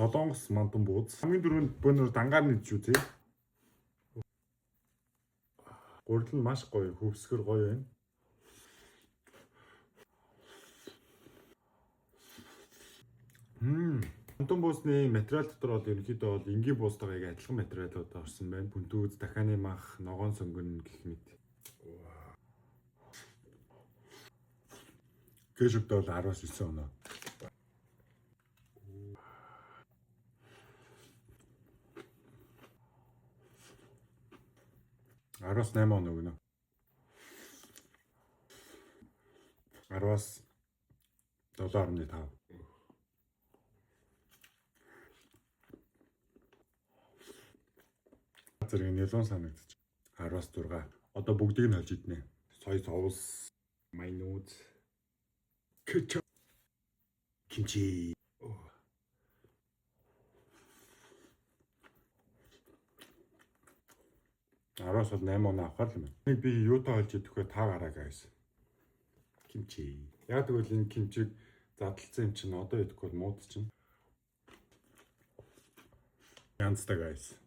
Солонгос мантан бууз. Хамгийн дөрөнд бөөнөр дангаар нийж шүү тий. Гурил нь маш гоё, хөвсгөр гоё байна. Мантан буусны материал дотор бол ерөнхийдөө бол энгийн буустайгаа яг адилхан материалууд орсон байна. Бүнтүүз, дахианы мах, ногоон сонгон гэх мэт. Кэшвтэй бол 19 оноо. Араас 8 оноо гэнэ. Араас 7.5. Зэрэг нэлон санагдчих. Араас 6. Одоо бүгдийг нь олж иднэ. Сой соус, майонез, кетчуп, кимчи. Араас бол 8 оноо авах юм байна. Би юутай олж идэх вэ? Та гараа guys. Кимчи. Яг тэгвэл энэ кимчиг задлцсан юм чинь одоо идэх бол мууд чинь. Янзтай guys.